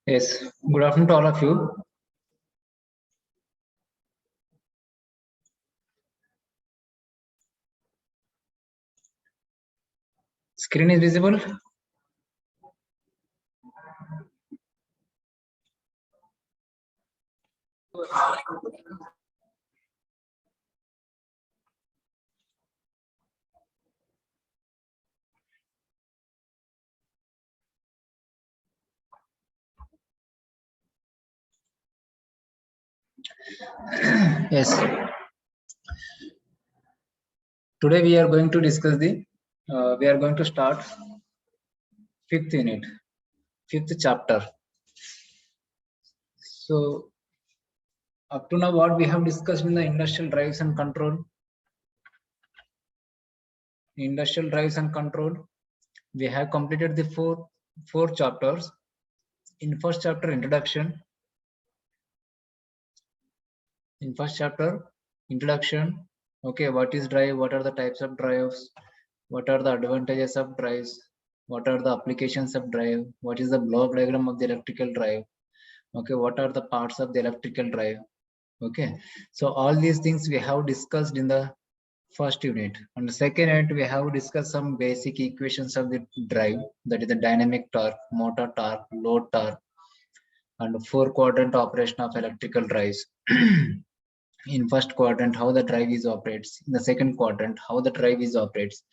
Yes, good afternoon to all of you. Screen is visible. Yes. Today we are going to discuss we are going to start fifth unit, fifth chapter. So up to now what we have discussed in the industrial drives and control. Industrial drives and control. We have completed the four chapters. In first chapter, introduction. In first chapter, introduction. Okay, what is drive? What are the types of drives? What are the advantages of drives? What are the applications of drive? What is the block diagram of the electrical drive? Okay, what are the parts of the electrical drive? Okay, so all these things we have discussed in the first unit. On the second unit, we have discussed some basic equations of the drive, that is the dynamic torque, motor torque, load torque, and four quadrant operation of electrical drives. In first quadrant, how the drive is operates. In the second quadrant, how the drive is operates.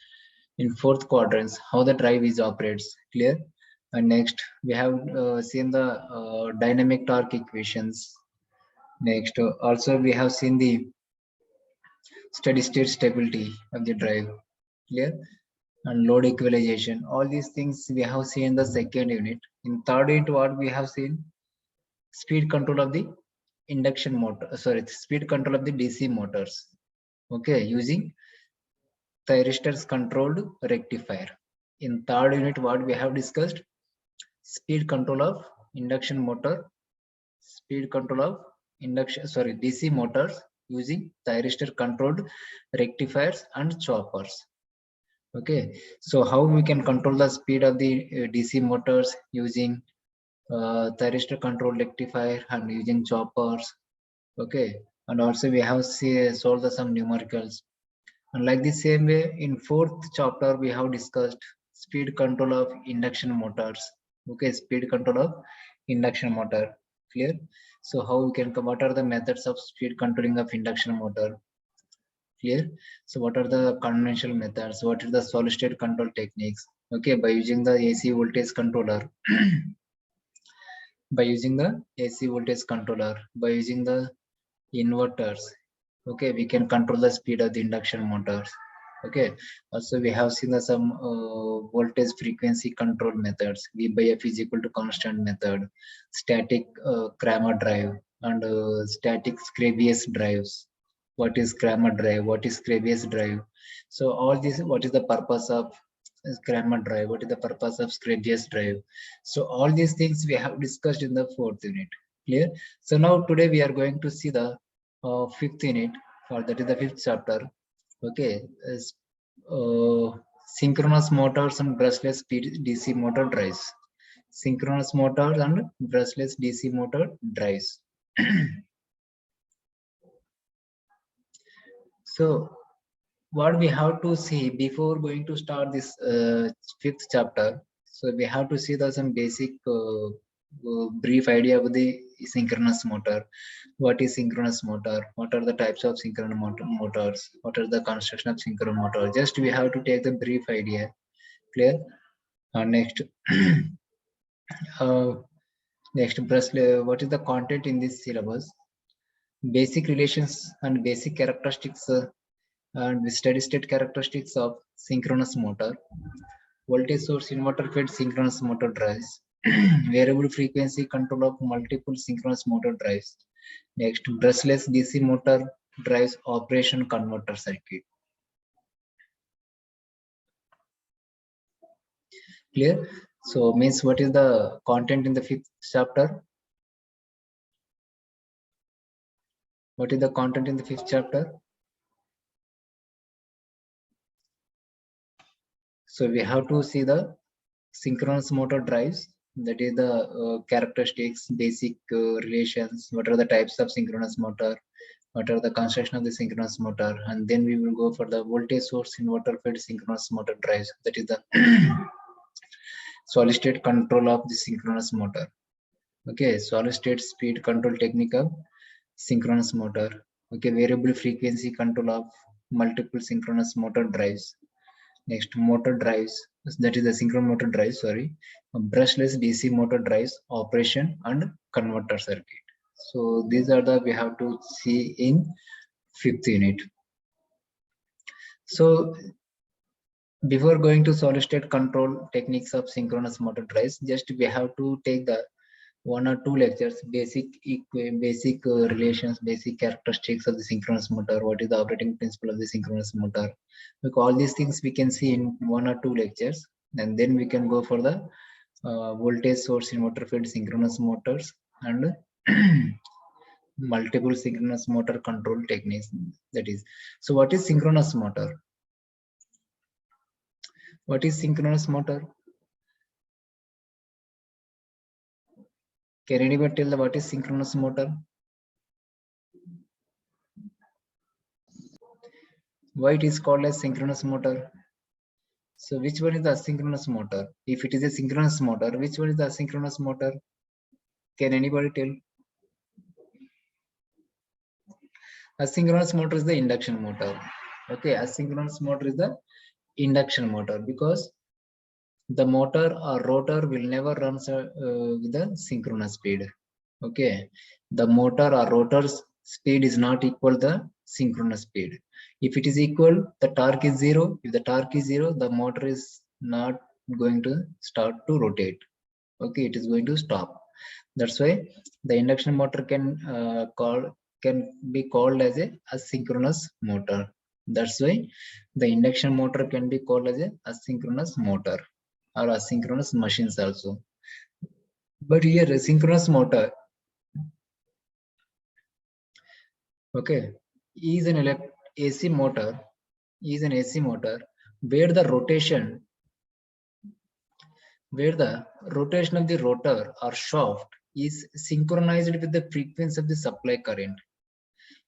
In fourth quadrants, how the drive is operates. Clear? And next, we have seen the dynamic torque equations. Next, also we have seen the steady state stability of the drive. Clear? And load equalization. All these things we have seen in the second unit. In third unit, what we have seen? Speed control of the induction motor. Speed control of the DC motors. Okay, using thyristors controlled rectifier. In third unit, what we have discussed? Speed control of induction motor. Speed control of DC motors using thyristor controlled rectifiers and choppers. Okay, so how we can control the speed of the DC motors using thyristor controlled rectifier and using choppers. Okay, and also we have solved some numericals. And like the same way, in fourth chapter we have discussed speed control of induction motors. Okay, speed control of induction motor. Clear? So how we can what are the methods of speed controlling of induction motor? Clear? So what are the conventional methods? What are the solid state control techniques? Okay, by using the AC voltage controller. By using the AC voltage controller, by using the inverters, okay, we can control the speed of the induction motors. Okay, also we have seen some voltage frequency control methods. V by F is equal to constant method, static Cramer drive, and static Scrabius drives. What is Cramer drive? What is Scrabius drive? So all this, what is the purpose of Cramer drive? What is the purpose of Scrabius drive? So all these things we have discussed in the fourth unit. Clear? So now today we are going to see the fifth unit, or that is the fifth chapter. Okay, synchronous motors and brushless DC motor drives. Synchronous motors and brushless DC motor drives. So what we have to see before going to start this fifth chapter, so we have to see some basic brief idea of the synchronous motor. What is synchronous motor? What are the types of synchronous motors? What are the construction of synchronous motor? Just we have to take the brief idea. Clear? Next, what is the content in this syllabus? Basic relations and basic characteristics and steady state characteristics of synchronous motor. voltage source inverter fed synchronous motor drives, variable frequency control of multiple synchronous motor drives. Next, brushless DC motor drives operation converter circuit. Clear? So means what is the content in the 5th chapter? What is the content in the 5th chapter? So we have to see the synchronous motor drives, that is the characteristics, basic relations, what are the types of synchronous motor, what are the construction of the synchronous motor, and then we will go for the voltage source inverter fed synchronous motor drives, that is the solid state control of the synchronous motor. Okay, solid state speed control technique of synchronous motor. Okay, variable frequency control of multiple synchronous motor drives. Next, motor drives, that is the synchronous motor drives, sorry, brushless DC motor drives, operation and converter circuit. So these are the we have to see in 5th unit. So before going to solid state control techniques of synchronous motor drives, just we have to take the 1 or 2 lectures, basic relations, basic characteristics of the synchronous motor, what is the operating principle of the synchronous motor. Look, all these things we can see in 1 or 2 lectures, and then we can go for the voltage source inverter fed synchronous motors and multiple synchronous motor control techniques. That is, so what is synchronous motor? What is synchronous motor? Can anybody tell what is synchronous motor? Why it is called as synchronous motor? So which one is the asynchronous motor? If it is a synchronous motor, which one is the asynchronous motor? Can anybody tell? Asynchronous motor is the induction motor. Okay, asynchronous motor is the induction motor because the motor or rotor will never run with the synchronous speed. Okay, the motor or rotor's speed is not equal to the synchronous speed. If it is equal, the torque is 0. If the torque is 0, the motor is not going to start to rotate. Okay, it is going to stop. That's why the induction motor can be called as a asynchronous motor. That's why the induction motor can be called as a asynchronous motor or asynchronous machines also. But here a synchronous motor, okay, is an AC motor, is an AC motor where the rotation of the rotor or shaft is synchronized with the frequency of the supply current.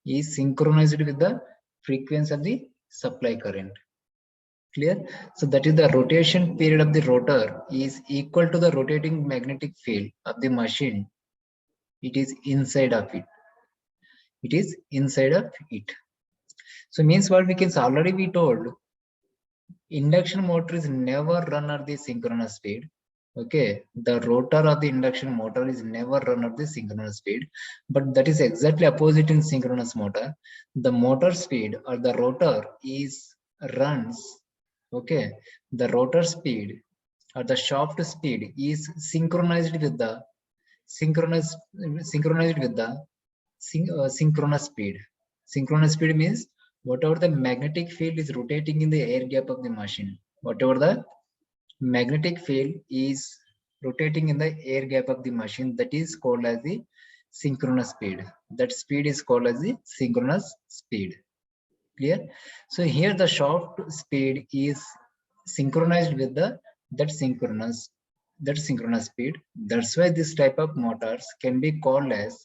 Is synchronized with the frequency of the supply current. Clear? So that is the rotation period of the rotor is equal to the rotating magnetic field of the machine. It is inside of it. It is inside of it. So means what we can already be told, induction motor is never run at the synchronous speed. Okay, the rotor of the induction motor is never run at the synchronous speed, but that is exactly opposite in synchronous motor. The motor speed or the rotor is runs, okay, the rotor speed or the shaft speed is synchronized with the synchronous speed. Synchronous speed means whatever the magnetic field is rotating in the air gap of the machine, whatever the magnetic field is rotating in the air gap of the machine, that is called as the synchronous speed. That speed is called as the synchronous speed. Clear? So here the shaft speed is synchronized with that synchronous speed. That's why this type of motors can be called as,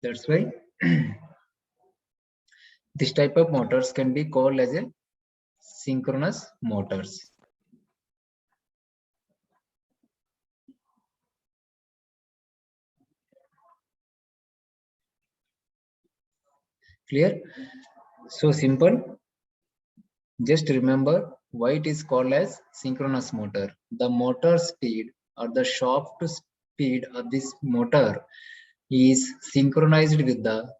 that's why this type of motors can be called as a synchronous motors. Clear? So simple. Just remember why it is called as synchronous motor. The motor speed or the shaft speed of this motor is synchronized with the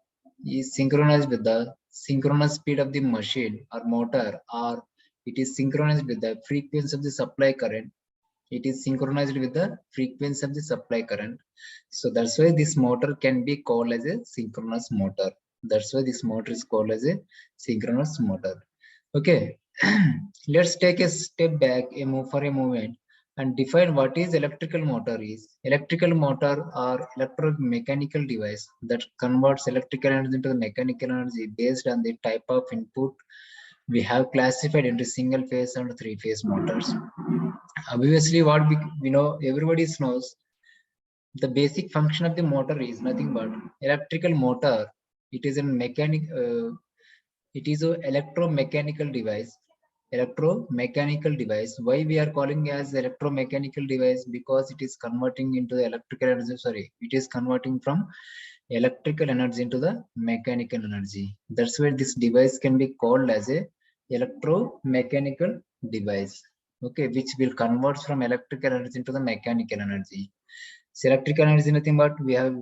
synchronous speed of the machine or motor, or It is synchronized with the frequency of the supply current. It is synchronized with the frequency of the supply current. So that's why this motor can be called as a synchronous motor. That's why this motor is called as a synchronous motor. Okay, let's take a step back for a moment and define what is electrical motor is. Electrical motor are electromechanical device that converts electrical energy into mechanical energy based on the type of input. We have classified into single phase and three phase motors. Obviously, what we know, everybody knows the basic function of the motor is nothing but electrical motor. It is a it is an electromechanical device. Electromechanical device. Why we are calling as electromechanical device? Because it is converting into the electrical energy. Sorry, it is converting from electrical energy into the mechanical energy. That's why this device can be called as a electromechanical device. Okay, which will convert from electrical energy into the mechanical energy. So electrical energy is nothing but we are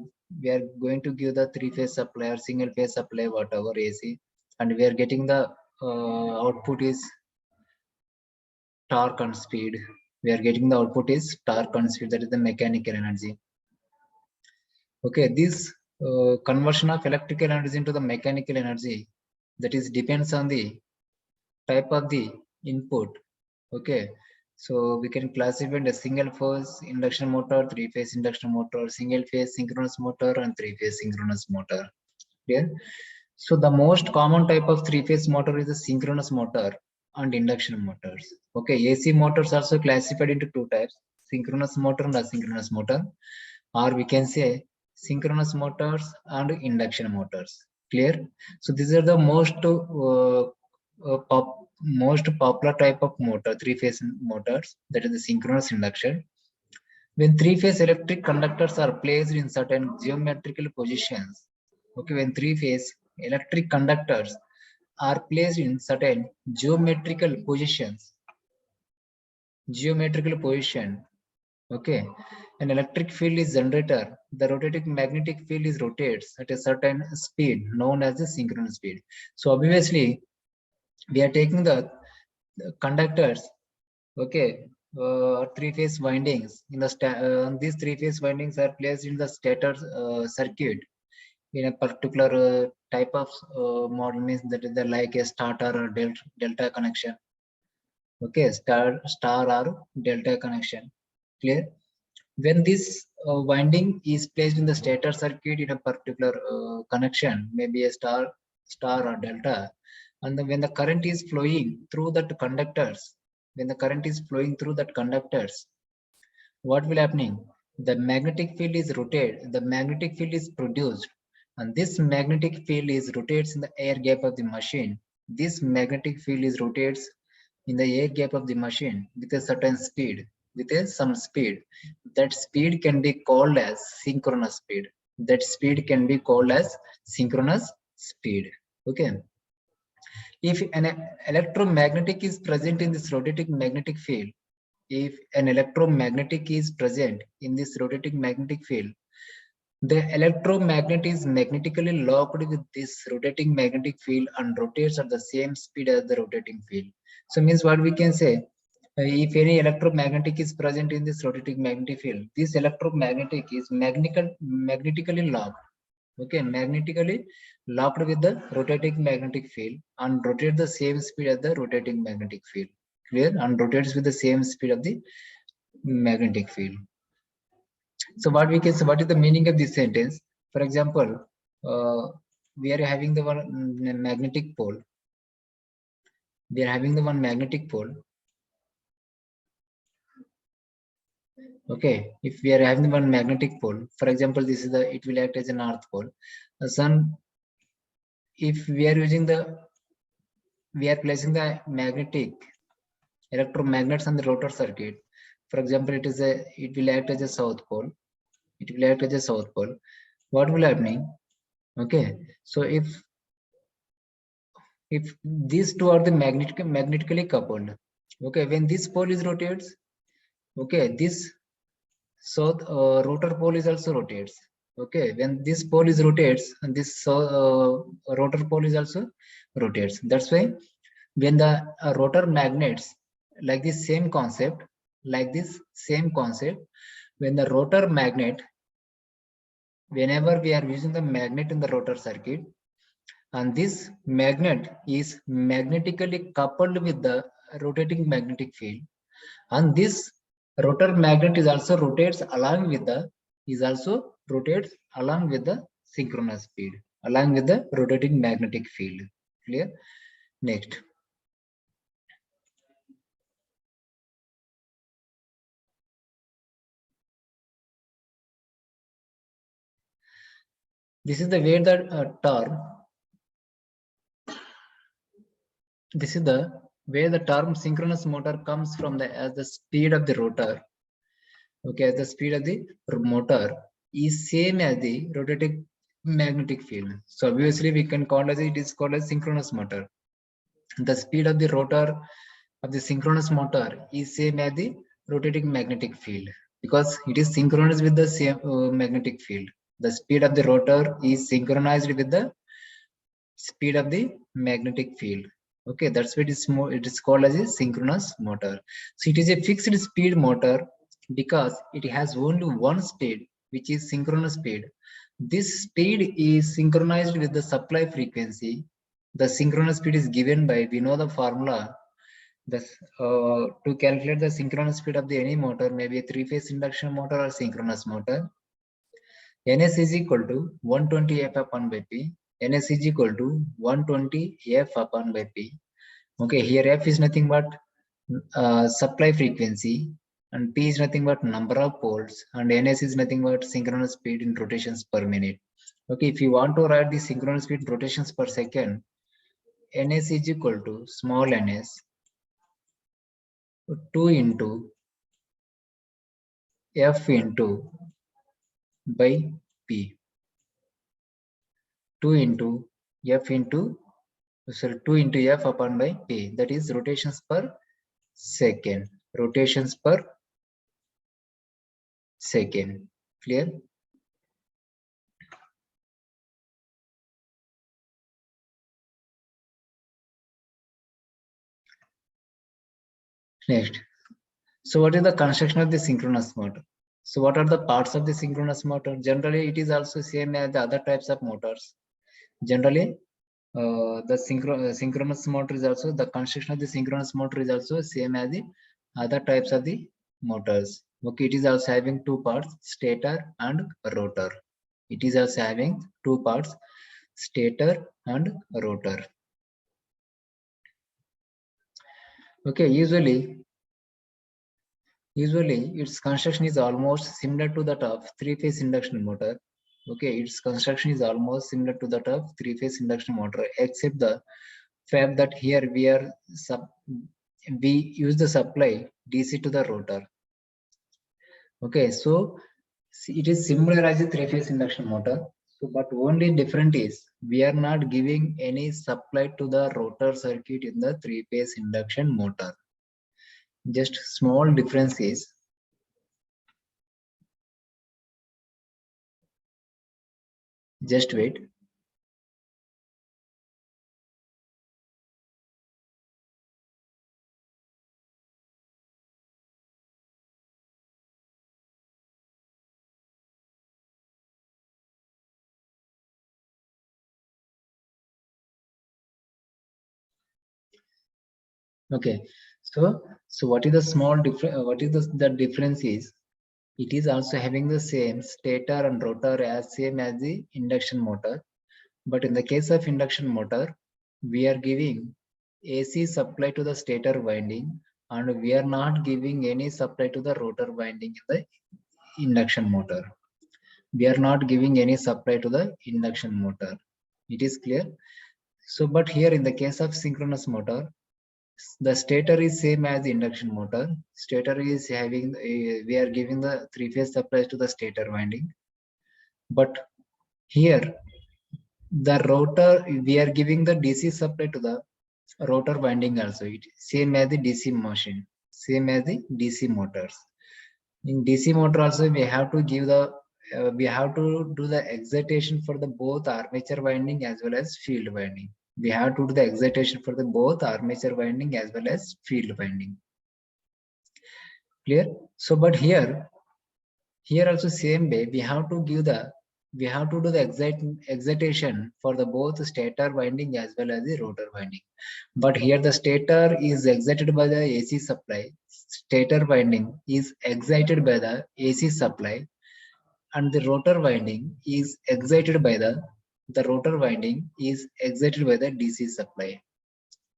going to give the three-phase supply or single-phase supply, whatever AC, and we are getting the output is torque and speed. We are getting the output is torque and speed. That is the mechanical energy. Okay, this conversion of electrical energy into the mechanical energy, that is depends on the type of the input. Okay, so we can classify a single phase induction motor, three phase induction motor, single phase synchronous motor, and three phase synchronous motor. Clear? So the most common type of three phase motor is the synchronous motor and induction motors. Okay, AC motors also classified into two types: synchronous motor and asynchronous motor, or we can say synchronous motors and induction motors. Clear? So these are the most most popular type of motor, three-phase motors, that is the synchronous induction. When three-phase electric conductors are placed in certain geometrical positions, okay, when three-phase electric conductors are placed in certain geometrical position, okay, an electric field is generated. The rotating magnetic field is rotates at a certain speed known as the synchronous speed. So obviously, we are taking the conductors, okay, three-phase windings. In the these three-phase windings are placed in the stator circuit in a particular type of model, means that is the like a starter or delta connection. Okay, star or delta connection. Clear? When this winding is placed in the stator circuit in a particular connection, maybe a star or delta, and when the current is flowing through that conductors, what will happening? The magnetic field is rotated, the magnetic field is produced, and this magnetic field is rotates in the air gap of the machine. This magnetic field is rotates in the air gap of the machine with a certain speed, some speed. That speed can be called as synchronous speed. Okay. If an electromagnetic is present in this rotating magnetic field, the electromagnet is magnetically locked with this rotating magnetic field and rotates at the same speed as the rotating field. So means what we can say, if any electromagnetic is present in this rotating magnetic field, this electromagnetic is magnetically locked. Okay, magnetically locked with the rotating magnetic field and rotate the same speed as the rotating magnetic field. Clear? And rotates with the same speed of the magnetic field. So what we can say, what is the meaning of this sentence? For example, we are having the one magnetic pole. Okay, if we are having one magnetic pole, for example, this is it will act as a north pole. The sun, if we are placing the electromagnets on the rotor circuit. For example, it will act as a south pole. What will happening? Okay, so if these two are the magnetically coupled, okay, when this pole is rotates, okay, this rotor pole is also rotates. Okay, when this pole is rotates and this rotor pole is also rotates. That's why when the rotor magnets, like this same concept, when the rotor magnet, whenever we are using the magnet in the rotor circuit, and this magnet is magnetically coupled with the rotating magnetic field, and this rotor magnet is also rotates along with the synchronous speed, along with the rotating magnetic field. Clear? Next. This is the way the term. This is the where the term synchronous motor comes from, the as the speed of the rotor. Okay, as the speed of the motor is same as the rotating magnetic field. So obviously we can call as it is called as synchronous motor. The speed of the rotor of the synchronous motor is same as the rotating magnetic field because it is synchronous with the same magnetic field. The speed of the rotor is synchronized with the speed of the magnetic field. Okay, that's what it is called as a synchronous motor. So it is a fixed speed motor because it has only one speed, which is synchronous speed. This speed is synchronized with the supply frequency. The synchronous speed is given by, we know the formula. To calculate the synchronous speed of the any motor, maybe a three-phase induction motor or synchronous motor, Ns is equal to 120 F upon by P. Ns is equal to 120 F upon by P. Okay, here F is nothing but supply frequency, and P is nothing but number of poles, and Ns is nothing but synchronous speed in rotations per minute. Okay, if you want to write the synchronous speed in rotations per second, Ns is equal to small ns 2 into F into by P. 2 into F into, sorry, 2 into F upon by P, that is rotations per second. Rotations per second. Clear? Next. So what is the construction of the synchronous motor? So what are the parts of the synchronous motor? Generally, it is also same as the other types of motors. Generally, the synchronous motor is also, the construction of the synchronous motor is also same as the other types of the motors. Okay, it is also having two parts, stator and rotor. It is also having two parts, stator and rotor. Okay, usually its construction is almost similar to that of three-phase induction motor. Okay, its construction is almost similar to that of three-phase induction motor, except the fact that here we use the supply DC to the rotor. Okay, so it is similar as a three-phase induction motor. So, but only different is we are not giving any supply to the rotor circuit in the three-phase induction motor. Just small difference is, just wait. Okay, so what is the small difference? What is the difference is, it is also having the same stator and rotor as same as the induction motor, but in the case of induction motor, we are giving AC supply to the stator winding, and we are not giving any supply to the rotor winding in the induction motor. We are not giving any supply to the induction motor. It is clear. So, but here in the case of synchronous motor, the stator is same as the induction motor. Stator is having, we are giving the three-phase supplies to the stator winding. But here, the rotor, we are giving the DC supply to the rotor winding also. It same as the DC machine, same as the DC motors. In DC motor also, we have to give the, we have to do the excitation for the both armature winding as well as field winding. we have to do the excitation for the both armature winding as well as field winding. Clear? So, but here also same way, we have to do the excitation for the both stator winding as well as the rotor winding. But here the stator is excited by the AC supply, stator winding is excited by the AC supply, and the rotor winding is excited by the DC supply.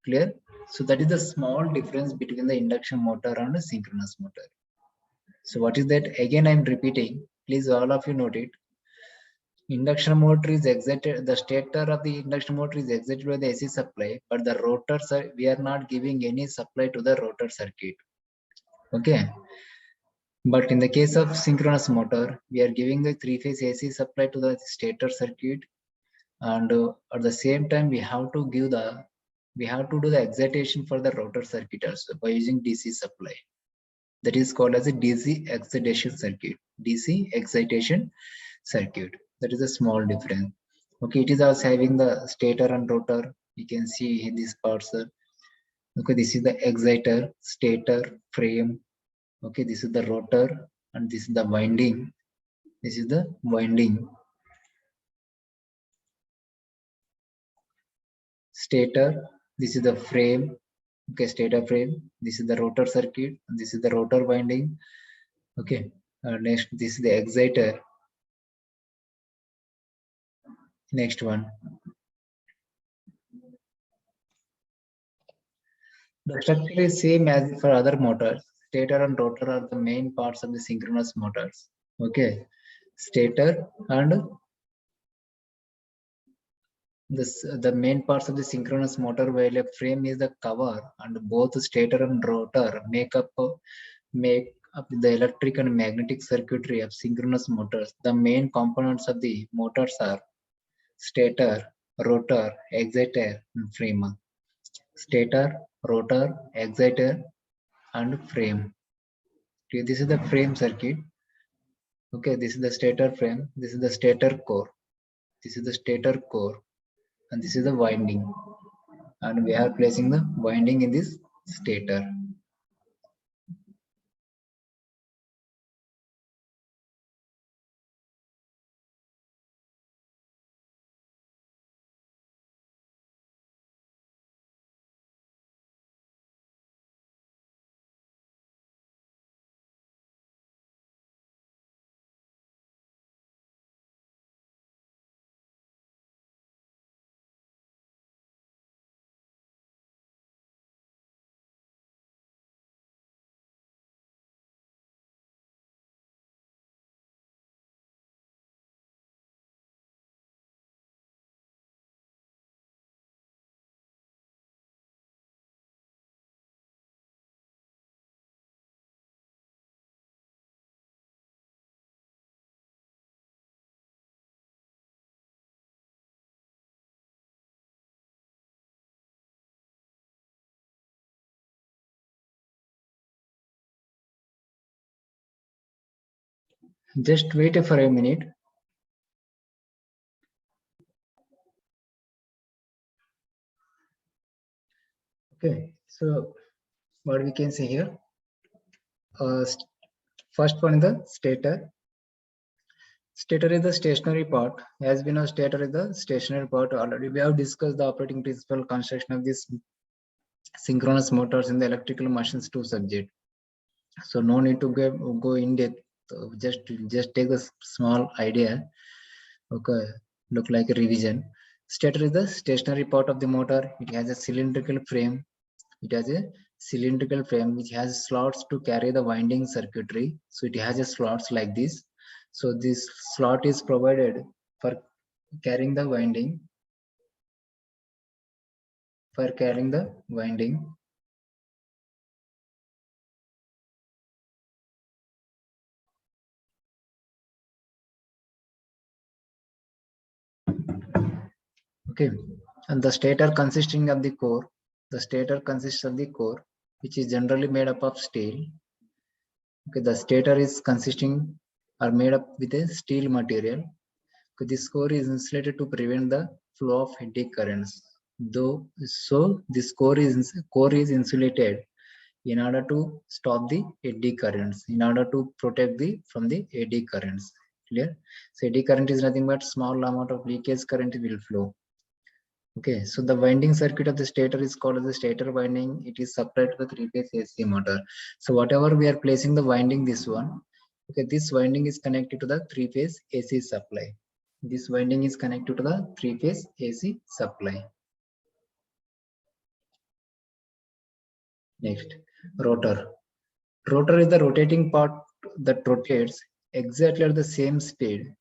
Clear? So that is the small difference between the induction motor and the synchronous motor. So what is that? Again, I'm repeating. Please, all of you note it. Induction motor is excited. The stator of the induction motor is excited by the AC supply, but the rotors we are not giving any supply to the rotor circuit. Okay. But in the case of synchronous motor, we are giving the three-phase AC supply to the stator circuit, and at the same time we have to do the excitation for the rotor circuit also by using DC supply. That is called as a DC excitation circuit. DC excitation circuit. That is a small difference. Okay, it is also having the stator and rotor. You can see in these parts. Okay, this is the exciter, stator, frame. Okay, this is the rotor, and this is the winding. This is the winding. Stator, this is the frame. Okay, stator frame. This is the rotor circuit. And this is the rotor winding. Okay, next, this is the exciter. Next one. The structure is same as for other motors. Stator and rotor are the main parts of the synchronous motors. Okay, stator and the main parts of the synchronous motor, while a frame is the cover, and both stator and rotor make up the electric and magnetic circuitry of synchronous motors. The main components of the motors are stator, rotor, exciter, and frame. Stator, rotor, exciter, and frame. Okay, this is the frame circuit. Okay, this is the stator frame. This is the stator core. This is the stator core, and this is the winding. And we are placing the winding in this stator. Just wait for a minute. Okay, so what we can say here, first one is the stator. Stator is the stationary part. As we know, stator is the stationary part. Already we have discussed the operating principle construction of this synchronous motors in the electrical machines 2 subject. So no need to go in depth. Just take a small idea. Okay, look like a revision. Stator is the stationary part of the motor. It has a cylindrical frame. It has a cylindrical frame which has slots to carry the winding circuitry. So it has a slots like this. So this slot is provided for carrying the winding. Okay, and the stator consisting of the core. The stator consists of the core, which is generally made up of steel. Okay, the stator is consisting or made up with a steel material. Okay, this core is insulated to prevent the flow of eddy currents. Though, so this core is insulated in order to stop the eddy currents, in order to protect from the eddy currents. Clear? So eddy current is nothing but small amount of leakage current will flow. Okay, so the winding circuit of the stator is called as the stator winding. It is supplied to the three-phase AC motor. So whatever we are placing the winding, this one, okay, this winding is connected to the three-phase AC supply. This winding is connected to the three-phase AC supply. Next, rotor. Rotor is the rotating part that rotates exactly at the same speed,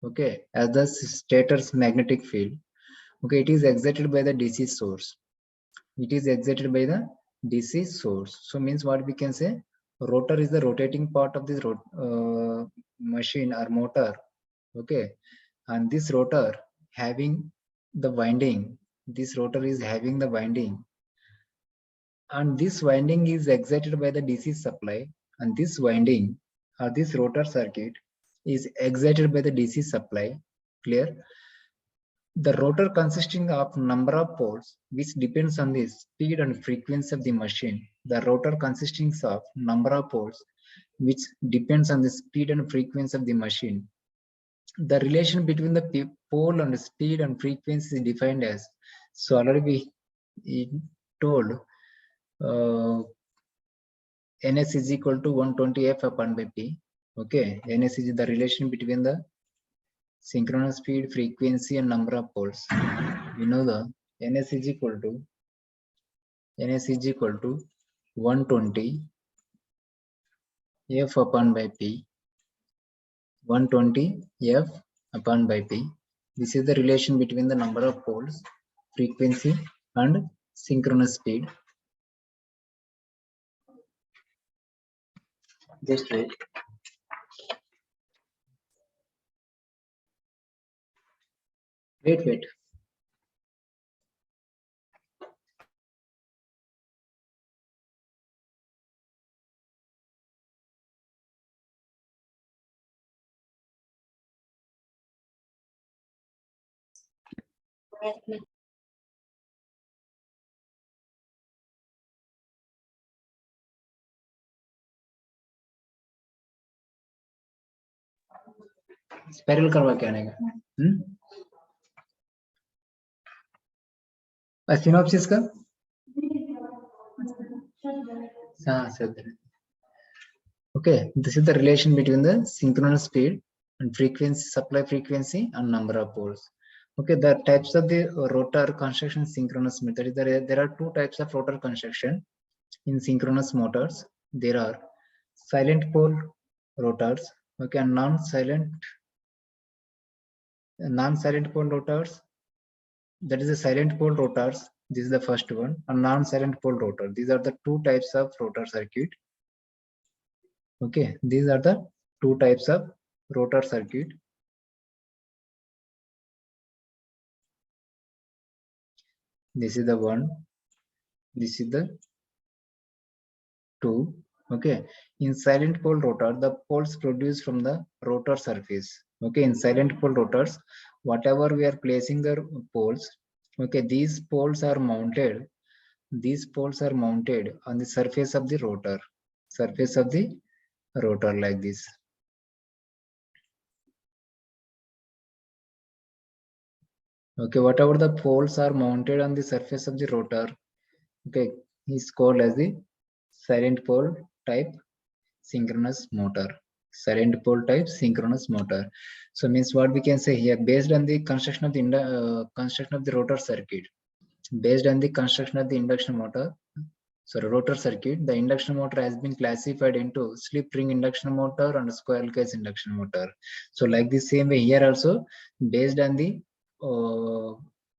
okay, as the stator's magnetic field. Okay, it is excited by the DC source. It is excited by the DC source. So means what we can say, rotor is the rotating part of this machine or motor. Okay, and this rotor having the winding. This rotor is having the winding, and this winding is excited by the DC supply, and this winding or this rotor circuit is excited by the DC supply. Clear? The rotor consisting of number of poles which depends on the speed and frequency of the machine. The rotor consisting of number of poles which depends on the speed and frequency of the machine. The relation between the pole and speed and frequency is defined as, so already we told, Ns is equal to 120 F upon by P. Okay, Ns is the relation between the synchronous speed, frequency, and number of poles. We know the Ns is equal to 120 F upon by P. 120 F upon by P. This is the relation between the number of poles, frequency, and synchronous speed. Just wait. Wait. Spiral करवा के आने का synopsis का okay, this is the relation between the synchronous speed and frequency, supply frequency, and number of poles. Okay, the types of the rotor construction synchronous method. There are two types of rotor construction in synchronous motors. There are silent pole rotors, okay, and non-silent pole rotors. That is the silent pole rotors. This is the first one, and non-silent pole rotor. These are the two types of rotor circuit. Okay, these are the two types of rotor circuit. This is the one. This is the two. Okay, in silent pole rotor, the poles produced from the rotor surface. Okay, in silent pole rotors, whatever we are placing the poles, okay, these poles are mounted. These poles are mounted on the surface of the rotor. Surface of the rotor like this. Okay, whatever the poles are mounted on the surface of the rotor, okay, is called as the silent pole type synchronous motor. Silent pole type synchronous motor. So means what we can say here, based on the construction of the rotor circuit, based on the construction of the induction motor, so rotor circuit, the induction motor has been classified into slip ring induction motor and squirrel cage induction motor. So like the same way here also, based on the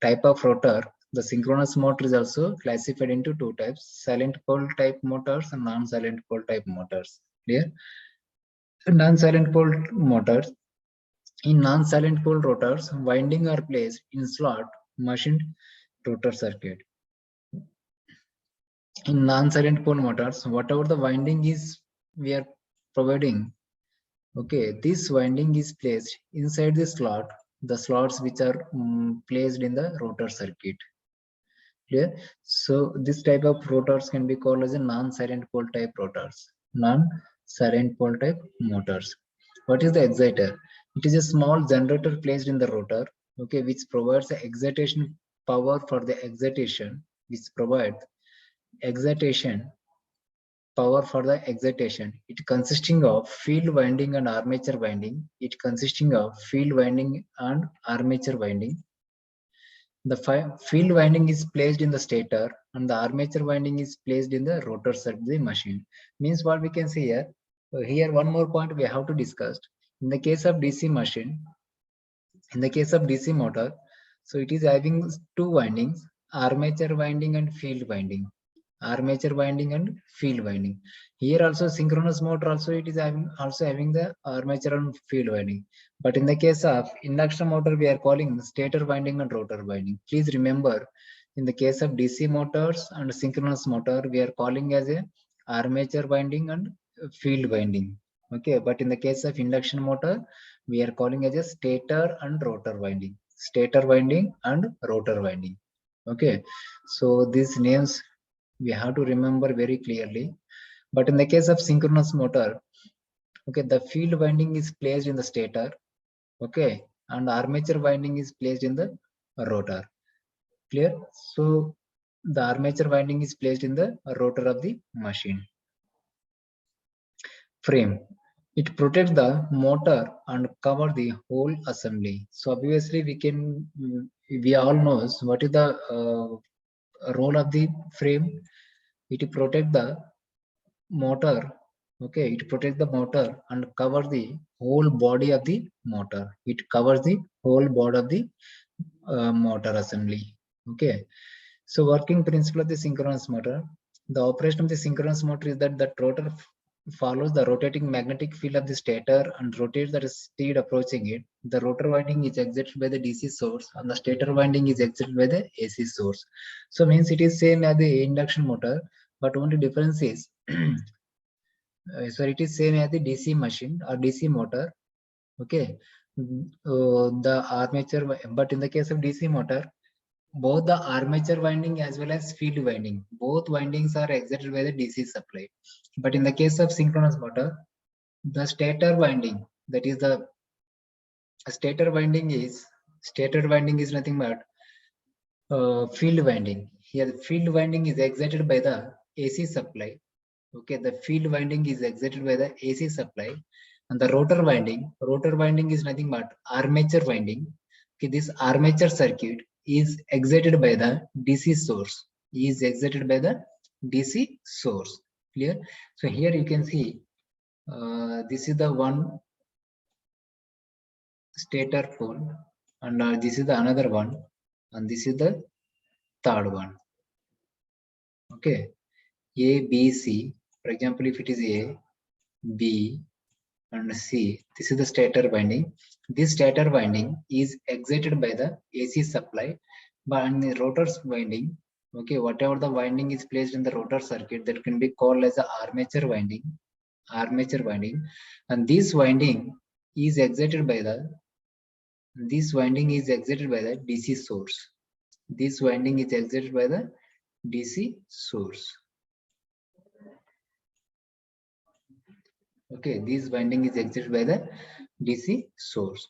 type of rotor, the synchronous motor is also classified into two types: silent pole type motors and non-silent pole type motors. Clear? Non-silent pole motors. In non-silent pole rotors, winding are placed in slot machined rotor circuit. In non-silent pole motors, whatever the winding is we are providing, okay, this winding is placed inside the slot, the slots which are placed in the rotor circuit. Clear? So this type of rotors can be called as a non-silent pole type rotors. Non-silent pole type motors. What is the exciter? It is a small generator placed in the rotor, okay, which provides the excitation power for the excitation, which provides excitation power for the excitation. It consisting of field winding and armature winding. It consisting of field winding and armature winding. The field winding is placed in the stator and the armature winding is placed in the rotor side of the machine. Means what we can see here. Here one more point we have to discuss. In the case of DC machine, in the case of DC motor, so it is having two windings, armature winding and field winding. Armature winding and field winding. Here also synchronous motor also it is also having the armature and field winding. But in the case of induction motor, we are calling stator winding and rotor winding. Please remember, in the case of DC motors and synchronous motor, we are calling as a armature winding and field winding. Okay, but in the case of induction motor, we are calling as a stator and rotor winding. Stator winding and rotor winding. Okay, so these names we have to remember very clearly. But in the case of synchronous motor, okay, the field winding is placed in the stator, okay, and armature winding is placed in the rotor. Clear? So the armature winding is placed in the rotor of the machine. Frame. It protects the motor and cover the whole assembly. So obviously we all knows what is the role of the frame. It protect the motor, okay, it protects the motor and cover the whole body of the motor. It covers the whole body of the motor assembly. Okay, so working principle of the synchronous motor. The operation of the synchronous motor is that the rotor follows the rotating magnetic field of the stator and rotates at a speed approaching it. The rotor winding is excited by the DC source and the stator winding is excited by the AC source. So means it is same as the induction motor, but only difference is so it is same as the DC machine or DC motor. Okay, the armature, but in the case of DC motor, both the armature winding as well as field winding, both windings are excited by the DC supply. But in the case of synchronous motor, the stator winding, that is the stator winding is nothing but field winding. Here the field winding is excited by the AC supply. Okay, the field winding is excited by the AC supply, and the rotor winding is nothing but armature winding. Okay, this armature circuit is excited by the DC source. Is excited by the DC source. Clear? So here you can see this is the one stator pole, and this is the another one, and this is the third one. Okay, A, B, C. For example, if it is A, B, and C, this is the stator winding. This stator winding is excited by the AC supply, but in the rotor's winding, okay, whatever the winding is placed in the rotor circuit, that can be called as the armature winding. And this winding is excited by the DC source. This winding is excited by the DC source. Okay, this winding is excited by the DC source.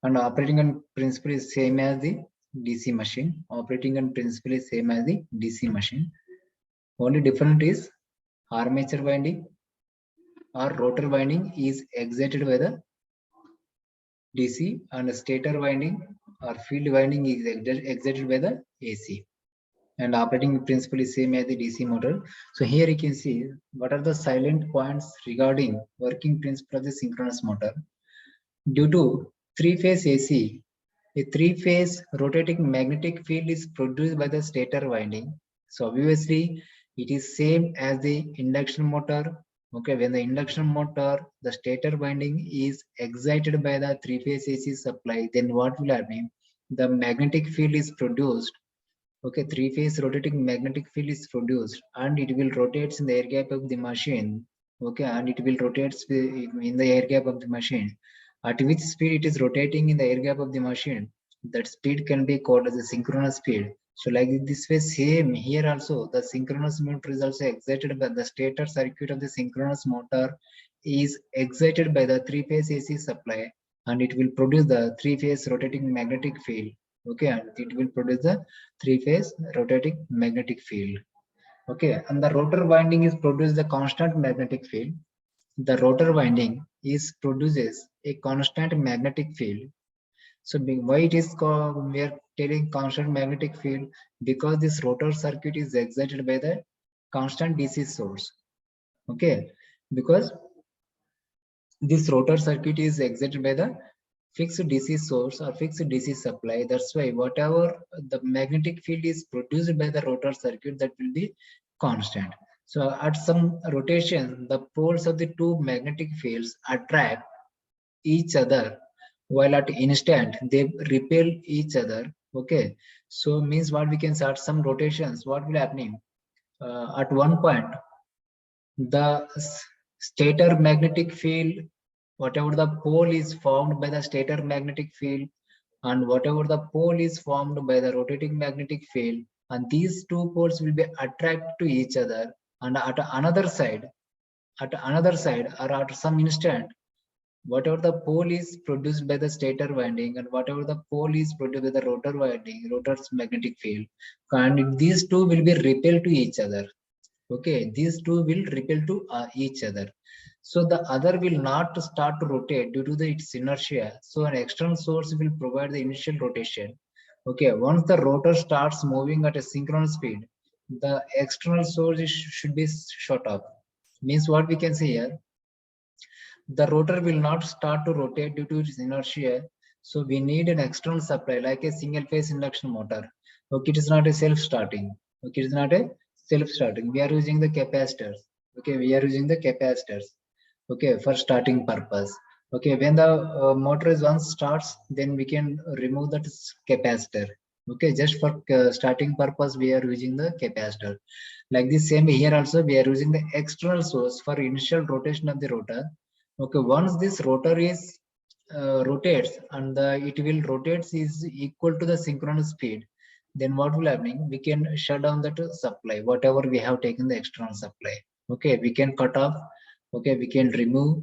And operating on principle is same as the DC machine. Operating on principle is same as the DC machine. Only different is armature winding or rotor winding is excited by the DC, and stator winding or field winding is excited by the AC. And operating principle is same as the DC motor. So here you can see what are the silent points regarding working principle of the synchronous motor. Due to three-phase AC, a three-phase rotating magnetic field is produced by the stator winding. So obviously it is same as the induction motor. Okay, when the induction motor, the stator winding is excited by the three-phase AC supply, then what will happen? The magnetic field is produced. Okay, three-phase rotating magnetic field is produced, and it will rotate in the air gap of the machine. Okay, and it will rotate in the air gap of the machine. At which speed it is rotating in the air gap of the machine, that speed can be called as a synchronous speed. So like this way, same here also, the synchronous motor is also excited by the stator circuit of the synchronous motor is excited by the three-phase AC supply, and it will produce the three-phase rotating magnetic field. Okay, and it will produce the three-phase rotating magnetic field. Okay, and the rotor winding is produce the constant magnetic field. The rotor winding is produces a constant magnetic field. So why it is called, we are telling constant magnetic field, because this rotor circuit is excited by the constant DC source. Okay, because this rotor circuit is excited by the fixed DC source or fixed DC supply. That's why whatever the magnetic field is produced by the rotor circuit, that will be constant. So at some rotation, the poles of the two magnetic fields attract each other, while at instant they repel each other. Okay, so means what we can say, at some rotations, what will happening, at one point the stator magnetic field, whatever the pole is formed by the stator magnetic field, and whatever the pole is formed by the rotating magnetic field, and these two poles will be attracted to each other, and at another side or at some instant, whatever the pole is produced by the stator winding and whatever the pole is produced by the rotor winding, rotor's magnetic field, and these two will be repelled to each other. Okay, these two will repel to each other. So the other will not start to rotate due to its inertia. So an external source will provide the initial rotation. Okay, once the rotor starts moving at a synchronous speed, the external source should be shut off. Means what we can say here, the rotor will not start to rotate due to its inertia. So we need an external supply like a single phase induction motor. Okay, it is not a self-starting. Okay, it is not a self-starting. We are using the capacitors. Okay, we are using the capacitors. Okay, for starting purpose. Okay, when the motor is once starts, then we can remove that capacitor. Okay, just for starting purpose, we are using the capacitor. Like this same here also, we are using the external source for initial rotation of the rotor. Okay, once this rotor is rotates and it will rotates is equal to the synchronous speed, then what will happening? We can shut down that supply, whatever we have taken the external supply. Okay, we can cut off. Okay, we can remove.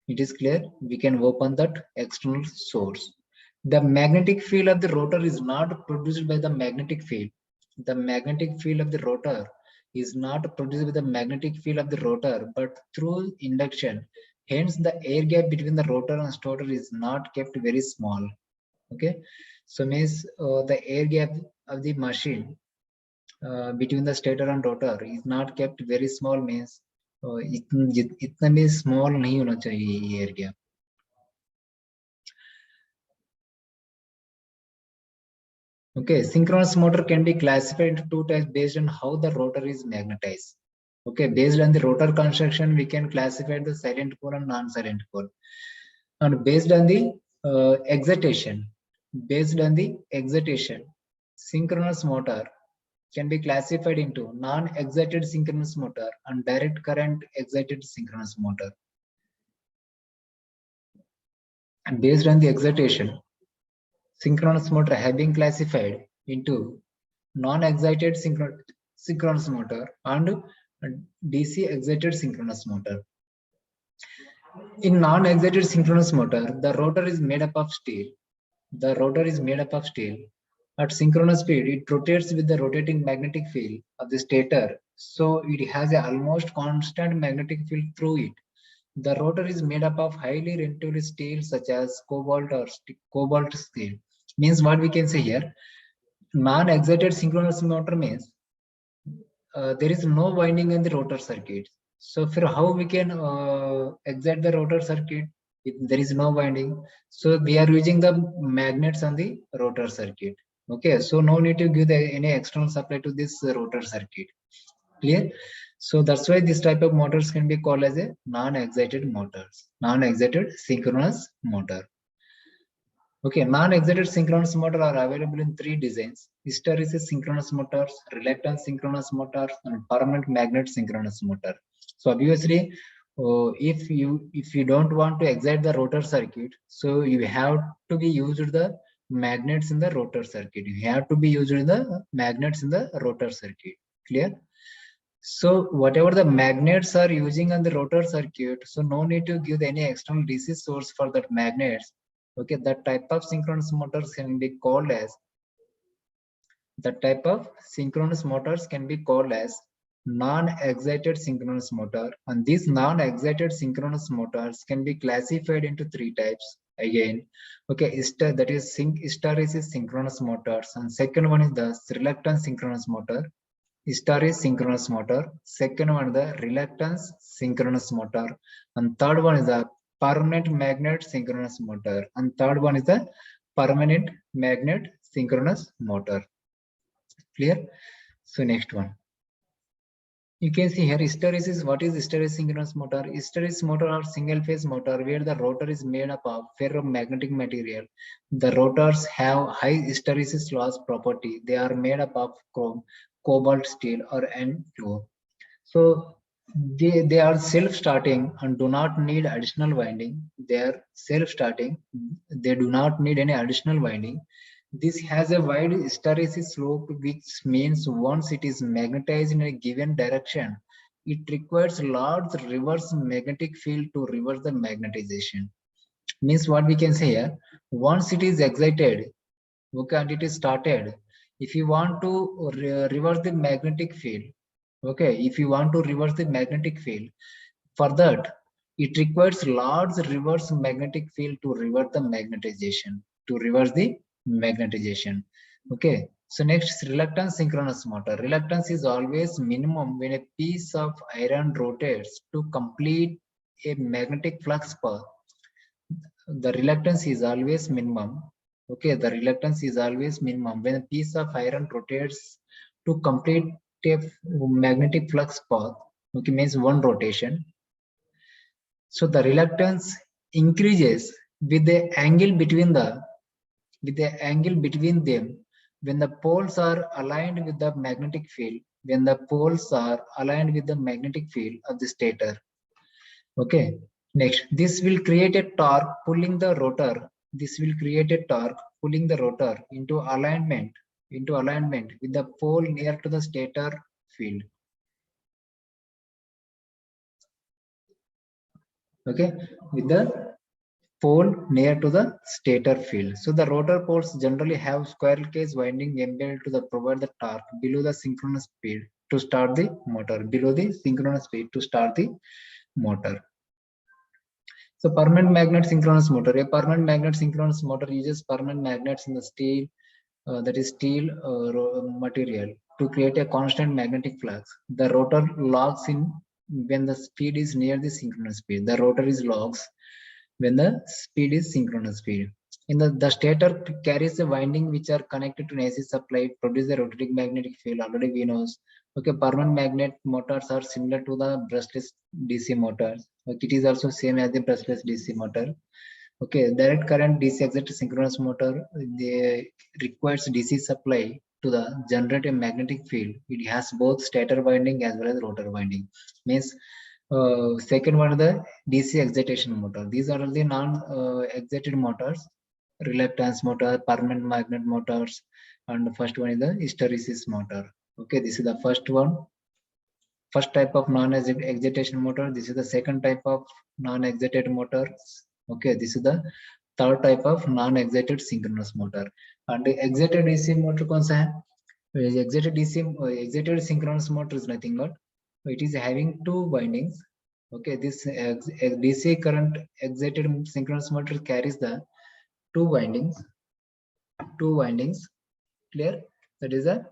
It is clear. We can open that external source. The magnetic field of the rotor is not produced by the magnetic field. The magnetic field of the rotor is not produced by the magnetic field of the rotor, but through induction. Hence, the air gap between the rotor and stator is not kept very small. Okay, so means the air gap of the machine between the stator and rotor is not kept very small. Means इतना भी small नहीं होना चाहिए ये air gap. Okay, synchronous motor can be classified into two types based on how the rotor is magnetized. Okay, based on the rotor construction, we can classify the silent pole and non-silent pole. And based on the excitation, synchronous motor can be classified into non-excited synchronous motor and direct current excited synchronous motor. And based on the excitation, synchronous motor have been classified into non-excited synchronous motor and DC excited synchronous motor. In non-excited synchronous motor, the rotor is made up of steel. The rotor is made up of steel. At synchronous speed, it rotates with the rotating magnetic field of the stator, so it has a almost constant magnetic field through it. The rotor is made up of highly relatively steel such as cobalt or cobalt steel. Means what we can say here, non-excited synchronous motor means there is no winding in the rotor circuit. So for how we can excite the rotor circuit if there is no winding? So we are using the magnets on the rotor circuit. Okay, so no need to give any external supply to this rotor circuit. Clear? So that's why this type of motors can be called as a non-excited motors, non-excited synchronous motor. Okay, non-excited synchronous motor are available in three designs: hysteresis synchronous motors, reluctance synchronous motors, and permanent magnet synchronous motor. So obviously, if you don't want to excite the rotor circuit, so you have to be used the magnets in the rotor circuit. You have to be using the magnets in the rotor circuit. Clear? So whatever the magnets are using on the rotor circuit, so no need to give any external DC source for that magnets. Okay, that type of synchronous motors can be called as non-excited synchronous motor, and these non-excited synchronous motors can be classified into three types again. Okay, that is hysteresis synchronous motors, and second one is the reluctance synchronous motor. Hysteresis synchronous motor, second one is the reluctance synchronous motor, and third one is the permanent magnet synchronous motor, and third one is the permanent magnet synchronous motor. Clear? So next one. You can see here hysteresis. What is hysteresis synchronous motor? Hysteresis motor are single phase motor where the rotor is made up of ferromagnetic material. The rotors have high hysteresis loss property. They are made up of chrome, cobalt, steel, or N2O. So they are self-starting and do not need additional winding. They are self-starting. They do not need any additional winding. This has a wide hysteresis slope, which means once it is magnetized in a given direction, it requires large reverse magnetic field to reverse the magnetization. Means what we can say here, once it is excited, okay, and it is started, if you want to reverse the magnetic field, okay, if you want to reverse the magnetic field, for that, it requires large reverse magnetic field to reverse the magnetization, Okay, so next, reluctance synchronous motor. Reluctance is always minimum when a piece of iron rotates to complete a magnetic flux path. The reluctance is always minimum. Okay, the reluctance is always minimum when a piece of iron rotates to complete a magnetic flux path. Okay, means one rotation. So the reluctance increases with the angle between them when the poles are aligned with the magnetic field. When the poles are aligned with the magnetic field of the stator. Okay. Next, this will create a torque pulling the rotor. Into alignment with the pole near to the stator field. Okay, with the pole near to the stator field. So the rotor poles generally have squirrel cage winding embedded to provide the torque below the synchronous speed to start the motor. So permanent magnet synchronous motor. A permanent magnet synchronous motor uses permanent magnets in the steel, steel material to create a constant magnetic flux. The rotor locks in when the speed is near the synchronous speed. The rotor is locks when the speed is synchronous speed. In the stator carries a winding which are connected to an AC supply, produce a rotating magnetic field. Already we know. Okay, permanent magnet motors are similar to the brushless DC motors. Okay, it is also same as the brushless DC motor. Okay, direct current DC excited synchronous motor, they requires DC supply to the generate a magnetic field. It has both stator winding as well as rotor winding. Means second one is the DC excitation motor. These are the non-excited motors, reluctance motor, permanent magnet motors, and the first one is the hysteresis motor. Okay, this is the first one. First type of non-excitation motor. This is the second type of non-excited motor. Okay, this is the third type of non-excited synchronous motor. And the excited DC motor कौन सा है? Excited synchronous motor is nothing but it is having two windings. Okay, this DC current excited synchronous motor carries the two windings. Clear? That is a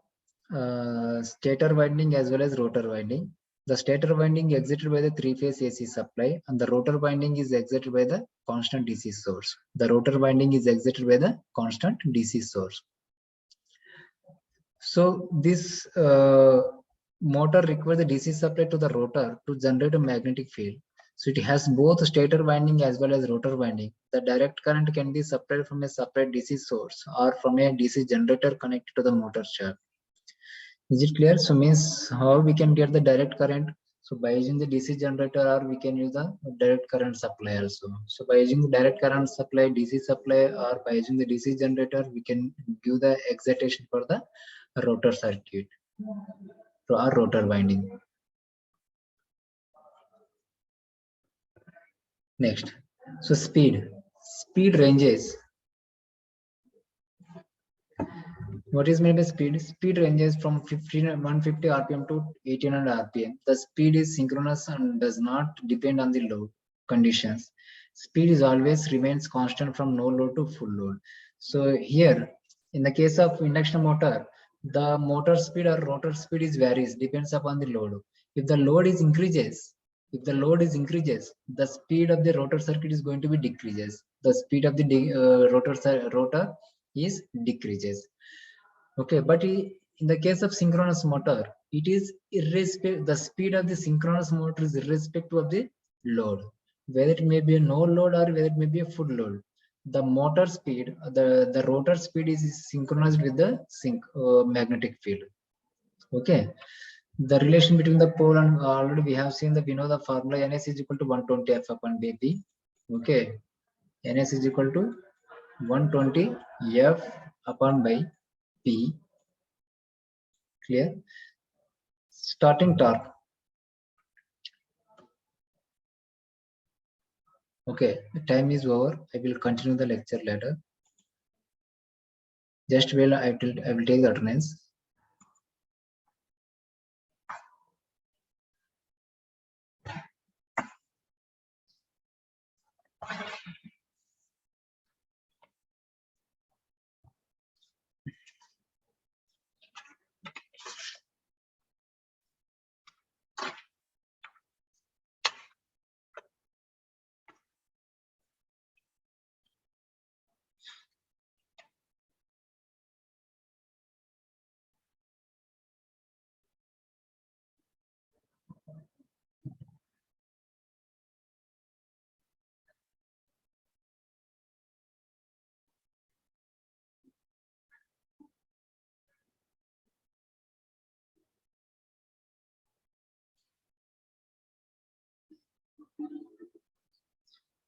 stator winding as well as rotor winding. The stator winding is excited by the three-phase AC supply, and the rotor winding is excited by the constant DC source. So this motor requires the DC supply to the rotor to generate a magnetic field. So it has both stator winding as well as rotor winding. The direct current can be supplied from a separate DC source or from a DC generator connected to the motor shaft. Is it clear? So means how we can get the direct current? So by using the DC generator, or we can use the direct current supply also. So by using the direct current supply, DC supply, or by using the DC generator, we can give the excitation for the rotor circuit or rotor winding. Next, so speed ranges. What is meant by speed? Speed ranges from 150 rpm to 1800 rpm. The speed is synchronous and does not depend on the load conditions. Speed is always remains constant from no load to full load. So here, in the case of induction motor, the motor speed or rotor speed is varies, depends upon the load. If the load is increases, the speed of the rotor circuit is going to be decreases. The speed of the rotor is decreases. Okay, but in the case of synchronous motor, it is irrespective. The speed of the synchronous motor is irrespective of the load, whether it may be a no load or whether it may be a full load. The motor speed, the rotor speed is synchronized with the magnetic field. Okay, the relation between the pole and already we have seen we know the formula NS is equal to 120 F upon BP. Okay, NS is equal to 120 F upon by P. Clear? Starting torque. Okay, time is over. I will continue the lecture later. Just wait, I will take the attendance.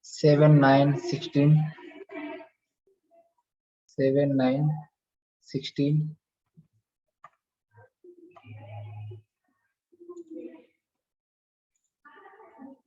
Seven, 9, 16. 7, 9, 16.